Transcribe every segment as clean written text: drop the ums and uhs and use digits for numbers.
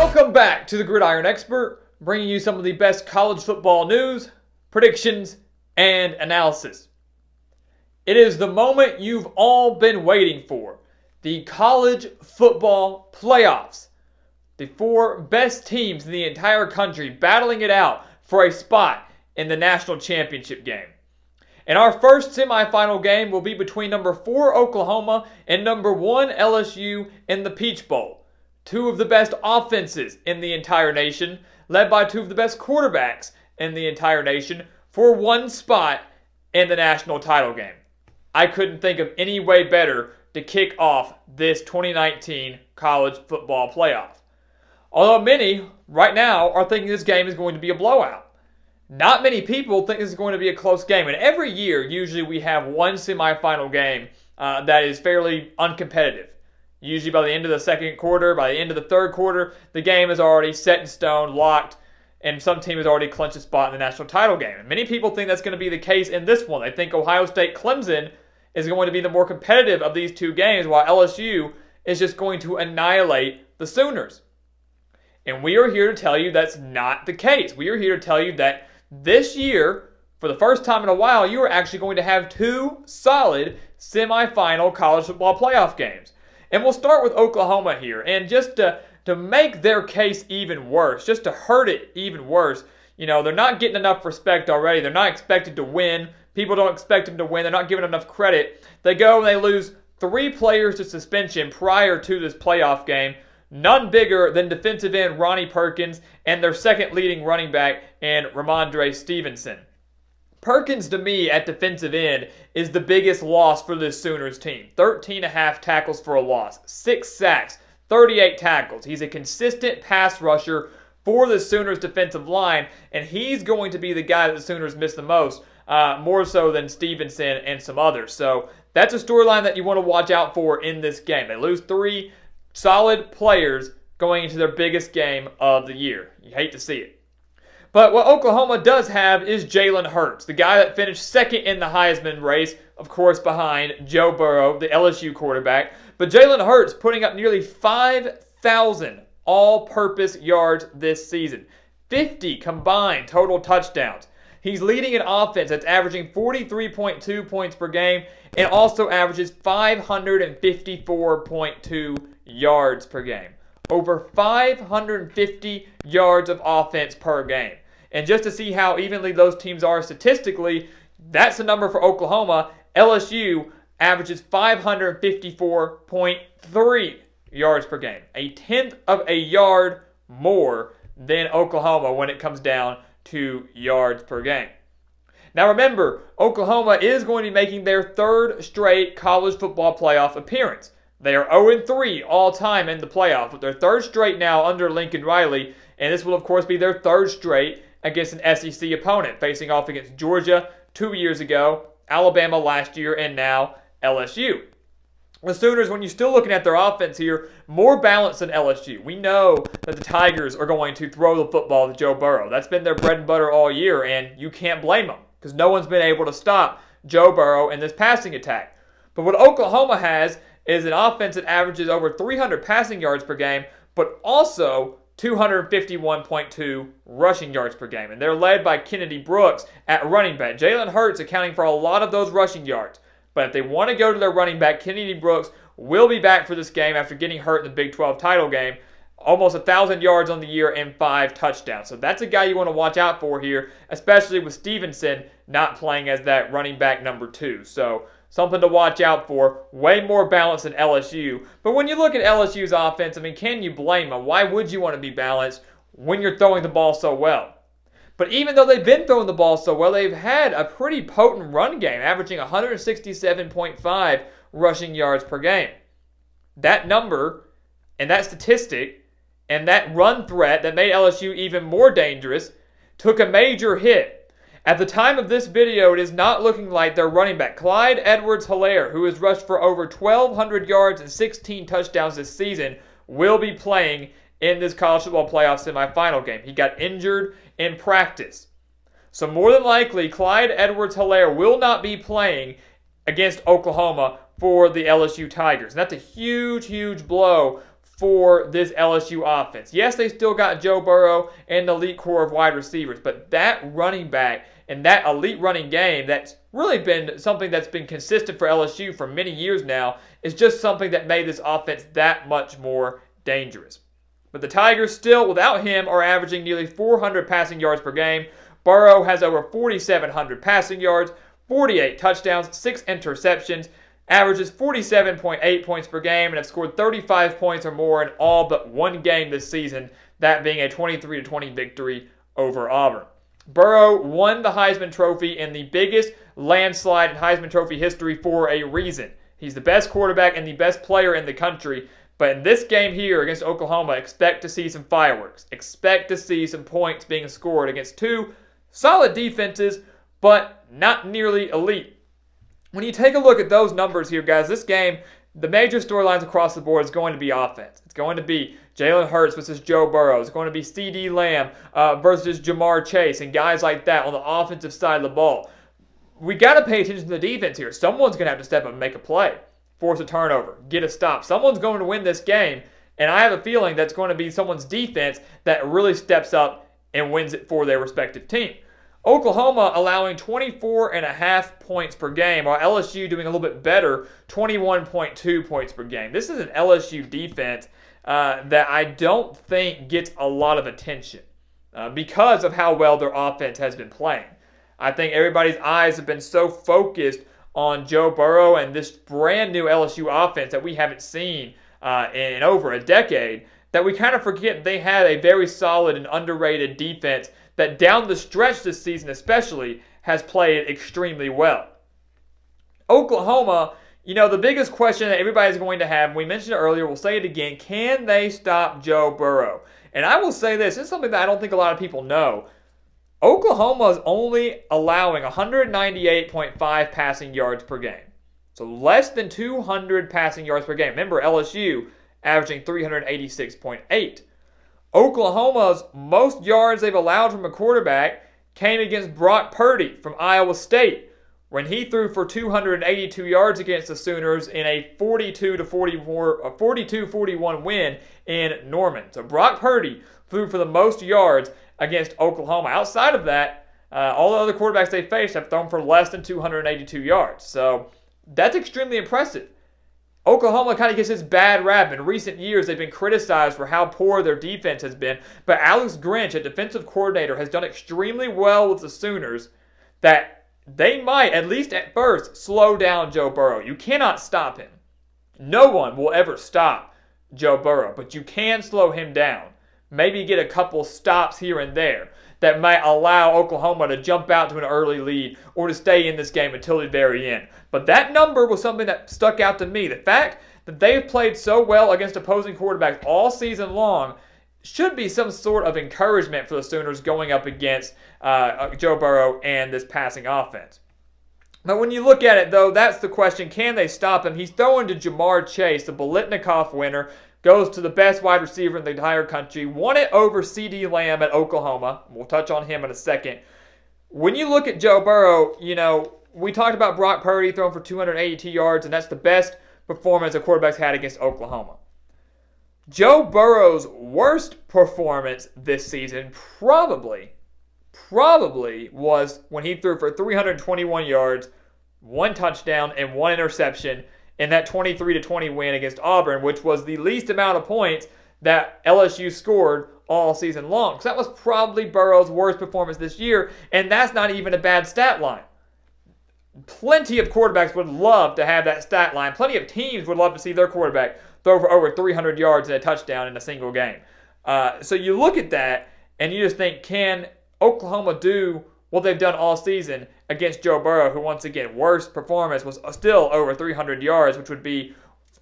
Welcome back to the Gridiron Expert, bringing you some of the best college football news, predictions, and analysis. It is the moment you've all been waiting for, the college football playoffs. The four best teams in the entire country battling it out for a spot in the national championship game. And our first semifinal game will be between number 4 Oklahoma and number 1 LSU in the Peach Bowl. Two of the best offenses in the entire nation, led by two of the best quarterbacks in the entire nation for one spot in the national title game. I couldn't think of any way better to kick off this 2019 college football playoff. Although many, right now, are thinking this game is going to be a blowout. Not many people think this is going to be a close game. And every year, usually we have one semifinal game that is fairly uncompetitive. Usually by the end of the second quarter, by the end of the third quarter, the game is already set in stone, locked, and some team has already clinched a spot in the national title game. And many people think that's going to be the case in this one. They think Ohio State-Clemson is going to be the more competitive of these two games, while LSU is just going to annihilate the Sooners. And we are here to tell you that's not the case. We are here to tell you that this year, for the first time in a while, you are actually going to have two solid semifinal college football playoff games. And we'll start with Oklahoma here. And just to make their case even worse, just to hurt it even worse, you know, they're not getting enough respect already. They're not expected to win. People don't expect them to win. They're not given enough credit. They go and they lose 3 players to suspension prior to this playoff game. None bigger than defensive end Ronnie Perkins and their second leading running back and Ramondre Stevenson. Perkins, to me, at defensive end, is the biggest loss for this Sooners team. 13.5 tackles for a loss, 6 sacks, 38 tackles. He's a consistent pass rusher for the Sooners defensive line, and he's going to be the guy that the Sooners miss the most, more so than Stevenson and some others. So that's a storyline that you want to watch out for in this game. They lose 3 solid players going into their biggest game of the year. You hate to see it. But what Oklahoma does have is Jalen Hurts, the guy that finished second in the Heisman race, of course behind Joe Burrow, the LSU quarterback. But Jalen Hurts putting up nearly 5,000 all-purpose yards this season. 50 combined total touchdowns. He's leading an offense that's averaging 43.2 points per game and also averages 554.2 yards per game. Over 550 yards of offense per game. And just to see how evenly those teams are statistically, that's the number for Oklahoma. LSU averages 554.3 yards per game. A tenth of a yard more than Oklahoma when it comes down to yards per game. Now remember, Oklahoma is going to be making their 3rd straight college football playoff appearance. They are 0-3 all-time in the playoff, but they're 3rd straight now under Lincoln Riley, and this will, of course, be their 3rd straight against an SEC opponent, facing off against Georgia 2 years ago, Alabama last year, and now LSU. The Sooners, when you're still looking at their offense here, more balanced than LSU. We know that the Tigers are going to throw the football to Joe Burrow. That's been their bread and butter all year, and you can't blame them because no one's been able to stop Joe Burrow in this passing attack. But what Oklahoma has is an offense that averages over 300 passing yards per game, but also 251.2 rushing yards per game. And they're led by Kennedy Brooks at running back. Jalen Hurts accounting for a lot of those rushing yards. But if they want to go to their running back, Kennedy Brooks will be back for this game after getting hurt in the Big 12 title game. Almost 1,000 yards on the year and 5 touchdowns. So that's a guy you want to watch out for here, especially with Stevenson not playing as that running back number 2. So something to watch out for. Way more balanced than LSU. But when you look at LSU's offense, I mean, can you blame them? Why would you want to be balanced when you're throwing the ball so well? But even though they've been throwing the ball so well, they've had a pretty potent run game, averaging 167.5 rushing yards per game. That number and that statistic and that run threat that made LSU even more dangerous took a major hit. At the time of this video, it is not looking like their running back, CLYDE Edwards-HELAIRE, who has rushed for over 1,200 yards and 16 touchdowns this season, will be playing in this college football playoff semifinal game. He got injured in practice. So more than likely, CLYDE Edwards-HELAIRE will not be playing against Oklahoma for the LSU Tigers. And that's a huge, huge blow for this LSU offense. Yes, they still got Joe Burrow and the elite core of wide receivers, but that running back and that elite running game that's really been something that's been consistent for LSU for many years now is just something that made this offense that much more dangerous. But the Tigers still, without him, are averaging nearly 400 passing yards per game. Burrow has over 4,700 passing yards, 48 touchdowns, 6 interceptions, averages 47.8 points per game, and have scored 35 points or more in all but one game this season, that being a 23-20 victory over Auburn. Burrow won the Heisman Trophy in the biggest landslide in Heisman Trophy history for a reason. He's the best quarterback and the best player in the country. But in this game here against Oklahoma, expect to see some fireworks. Expect to see some points being scored against two solid defenses, but not nearly elite. When you take a look at those numbers here, guys, this game, the major storylines across the board is going to be offense. It's going to be Jalen Hurts versus Joe Burrow. It's going to be CeeDEE Lamb versus Jamar Chase and guys like that on the offensive side of the ball. We got to pay attention to the defense here. Someone's going to have to step up and make a play, force a turnover, get a stop. Someone's going to win this game, and I have a feeling that's going to be someone's defense that really steps up and wins it for their respective team. Oklahoma allowing 24.5 points per game, while LSU doing a little bit better, 21.2 points per game. This is an LSU defense that I don't think gets a lot of attention because of how well their offense has been playing. I think everybody's eyes have been so focused on Joe Burrow and this brand new LSU offense that we haven't seen in over a decade that we kind of forget they had a very solid and underrated defense that down the stretch this season especially has played extremely well. Oklahoma, you know, the biggest question that everybody's going to have, we mentioned it earlier, we'll say it again, can they stop Joe Burrow? And I will say this is something that I don't think a lot of people know. Oklahoma is only allowing 198.5 passing yards per game. So less than 200 passing yards per game. Remember, LSU averaging 386.8. Oklahoma's most yards they've allowed from a quarterback came against Brock Purdy from Iowa State when he threw for 282 yards against the Sooners in a 42-41 win in Norman. So Brock Purdy threw for the most yards against Oklahoma. Outside of that, all the other quarterbacks they faced have thrown for less than 282 yards. So that's extremely impressive. Oklahoma kind of gets this bad rap. In recent years, they've been criticized for how poor their defense has been. But Alex Grinch, a defensive coordinator, has done extremely well with the Sooners that they might, at least at first, slow down Joe Burrow. You cannot stop him. No one will ever stop Joe Burrow, but you can slow him down. Maybe get a couple stops here and there that might allow Oklahoma to jump out to an early lead or to stay in this game until the very end. But that number was something that stuck out to me. The fact that they've played so well against opposing quarterbacks all season long should be some sort of encouragement for the Sooners going up against Joe Burrow and this passing offense. But when you look at it, though, that's the question. Can they stop him? He's throwing to Jamar Chase, the Biletnikoff winner. Goes to the best wide receiver in the entire country. Won it over CeeDEE Lamb at Oklahoma. We'll touch on him in a second. When you look at Joe Burrow, you know, we talked about Brock Purdy throwing for 282 yards, and that's the best performance a quarterback's had against Oklahoma. Joe Burrow's worst performance this season probably was when he threw for 321 yards, 1 touchdown, and 1 interception in that 23-20 win against Auburn, which was the least amount of points that LSU scored all season long. So that was probably Burrow's worst performance this year, and that's not even a bad stat line. Plenty of quarterbacks would love to have that stat line. Plenty of teams would love to see their quarterback throw for over 300 yards and a touchdown in a single game. So you look at that, and you just think, can Oklahoma do what they've done all season against Joe Burrow, who once again, worst performance was still over 300 yards, which would be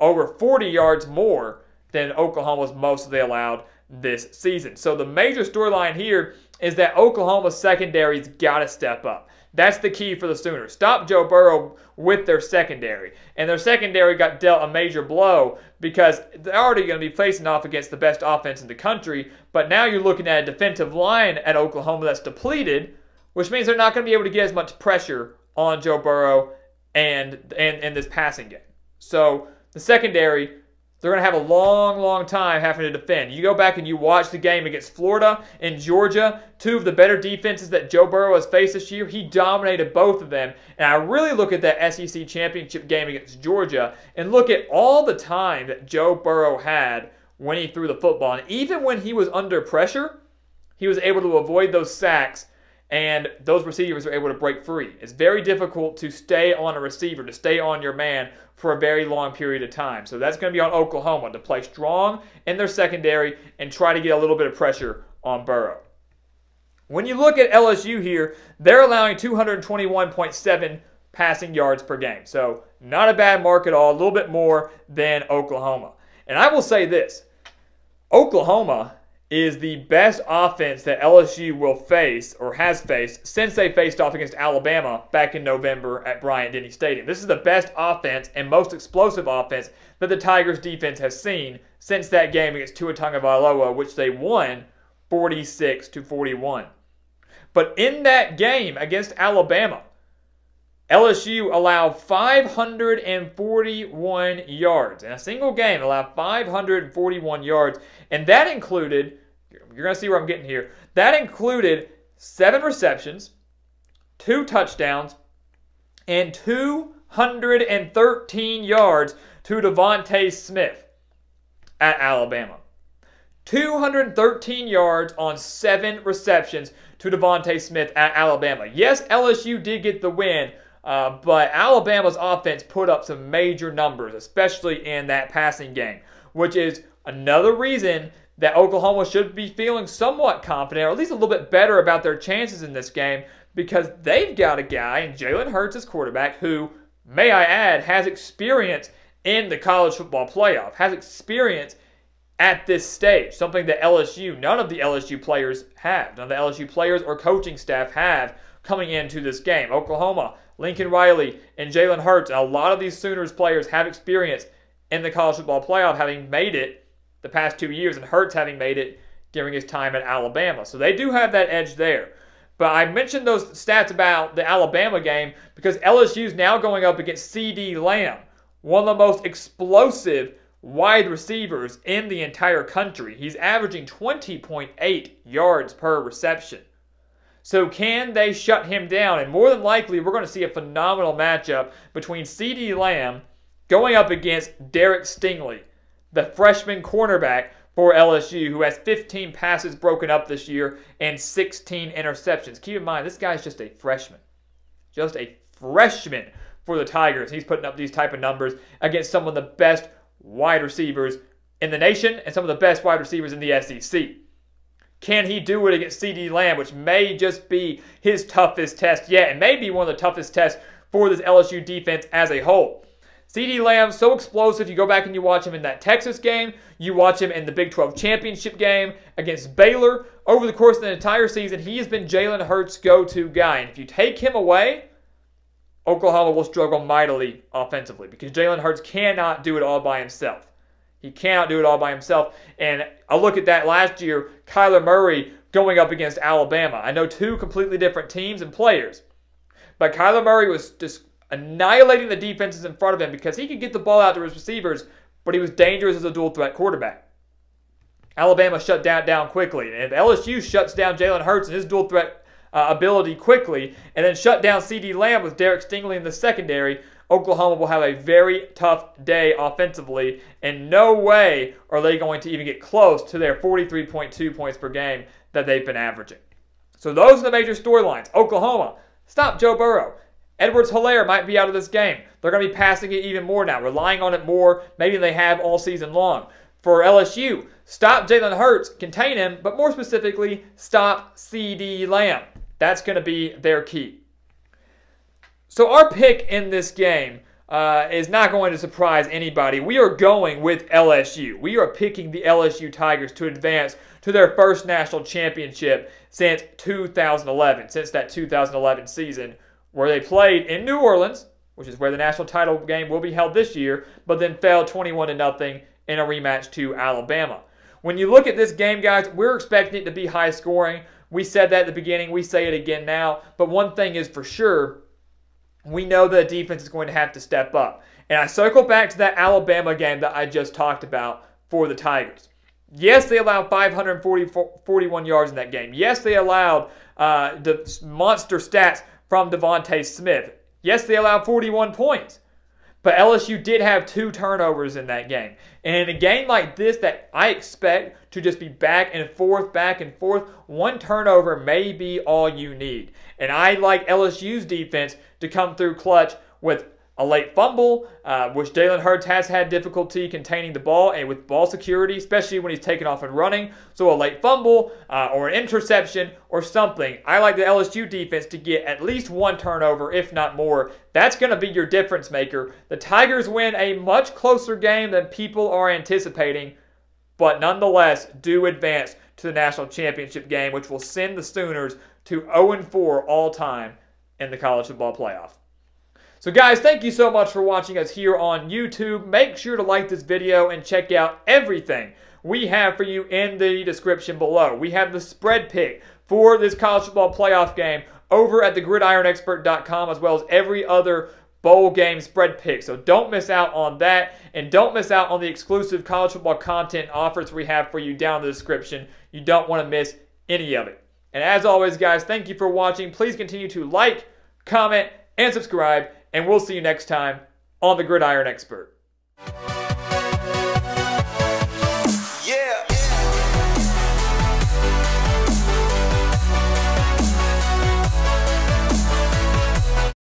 over 40 yards more than Oklahoma's mostly allowed this season. So the major storyline here is that Oklahoma's secondary's got to step up. That's the key for the Sooners. Stop Joe Burrow with their secondary. And their secondary got dealt a major blow because they're already going to be facing off against the best offense in the country. But now you're looking at a defensive line at Oklahoma that's depleted, which means they're not going to be able to get as much pressure on Joe Burrow and this passing game. So the secondary, they're going to have a long, long time having to defend. You go back and you watch the game against Florida and Georgia, two of the better defenses that Joe Burrow has faced this year. He dominated both of them. And I really look at that SEC championship game against Georgia and look at all the time that Joe Burrow had when he threw the football. And even when he was under pressure, he was able to avoid those sacks, and those receivers are able to break free. It's very difficult to stay on a receiver, to stay on your man for a very long period of time. So that's going to be on Oklahoma to play strong in their secondary and try to get a little bit of pressure on Burrow. When you look at LSU here, they're allowing 221.7 passing yards per game. So not a bad mark at all, a little bit more than Oklahoma. And I will say this, Oklahoma is the best offense that LSU will face or has faced since they faced off against Alabama back in November at Bryant-Denny Stadium. This is the best offense and most explosive offense that the Tigers defense has seen since that game against Tua Tagovailoa, which they won 46-41. But in that game against Alabama, LSU allowed 541 yards. In a single game, allowed 541 yards. And that included, you're going to see where I'm getting here, that included 7 receptions, 2 touchdowns, and 213 yards to Devontae Smith at Alabama. 213 yards on 7 receptions to Devontae Smith at Alabama. Yes, LSU did get the win, but Alabama's offense put up some major numbers, especially in that passing game, which is another reason that Oklahoma should be feeling somewhat confident, or at least a little bit better about their chances in this game, because they've got a guy in Jalen Hurts as quarterback who, may I add, has experience in the college football playoff, has experience at this stage, something that LSU, none of the LSU players have, none of the LSU players or coaching staff have coming into this game. Oklahoma, Lincoln Riley, and Jalen Hurts, and a lot of these Sooners players have experience in the college football playoff, having made it the past 2 years, and Hurts having made it during his time at Alabama. So they do have that edge there. But I mentioned those stats about the Alabama game because LSU is now going up against CeeDee Lamb, one of the most explosive wide receivers in the entire country. He's averaging 20.8 yards per reception. So can they shut him down? And more than likely, we're going to see a phenomenal matchup between CeeDee Lamb going up against Derek Stingley, the freshman cornerback for LSU, who has 15 passes broken up this year and 16 interceptions. Keep in mind, this guy's just a freshman. Just a freshman for the Tigers. He's putting up these type of numbers against some of the best wide receivers in the nation and some of the best wide receivers in the SEC. Can he do it against CeeDee Lamb, which may just be his toughest test yet, and may be one of the toughest tests for this LSU defense as a whole? CeeDee Lamb, so explosive. You go back and you watch him in that Texas game. You watch him in the Big 12 championship game against Baylor. Over the course of the entire season, he has been Jalen Hurts' go-to guy. And if you take him away, Oklahoma will struggle mightily offensively because Jalen Hurts cannot do it all by himself. He cannot do it all by himself. And I look at that last year, Kyler Murray going up against Alabama. I know 2 completely different teams and players, but Kyler Murray was just annihilating the defenses in front of him because he could get the ball out to his receivers, but he was dangerous as a dual-threat quarterback. Alabama shut down quickly. And if LSU shuts down Jalen Hurts and his dual-threat ability quickly, and then shut down CeeDee Lamb with Derek Stingley in the secondary, Oklahoma will have a very tough day offensively, and no way are they going to even get close to their 43.2 points per game that they've been averaging. So those are the major storylines. Oklahoma, stop Joe Burrow. EDWARDS-HELAIRE might be out of this game. They're going to be passing it even more now, relying on it more maybe they have all season long. For LSU, stop Jalen Hurts, contain him, but more specifically, stop CeeDee Lamb. That's going to be their key. So our pick in this game is not going to surprise anybody. We are going with LSU. We are picking the LSU Tigers to advance to their first national championship since 2011, since that 2011 season, where they played in New Orleans, which is where the national title game will be held this year, but then fell 21-0 in a rematch to Alabama. When you look at this game, guys, we're expecting it to be high scoring. We said that at the beginning. We say it again now. But one thing is for sure, we know that the defense is going to have to step up. And I circle back to that Alabama game that I just talked about for the Tigers. Yes, they allowed 541 yards in that game. Yes, they allowed the monster stats from Devontae Smith. Yes, they allowed 41 points. But LSU did have 2 turnovers in that game. And in a game like this that I expect to just be back and forth, 1 turnover may be all you need. And I like LSU's defense to come through clutch with a late fumble, which Jalen Hurts has had difficulty containing the ball and with ball security, especially when he's taking off and running. So a late fumble or an interception or something. I like the LSU defense to get at least 1 turnover, if not more. That's going to be your difference maker. The Tigers win a much closer game than people are anticipating, but nonetheless do advance to the national championship game, which will send the Sooners to 0-4 all time in the college football playoff. So guys, thank you so much for watching us here on YouTube. Make sure to like this video and check out everything we have for you in the description below. We have the spread pick for this college football playoff game over at thegridironexpert.com, as well as every other bowl game spread pick. So don't miss out on that, and don't miss out on the exclusive college football content offers we have for you down in the description. You don't want to miss any of it. And as always, guys, thank you for watching. Please continue to like, comment, and subscribe. And we'll see you next time on The Gridiron Expert.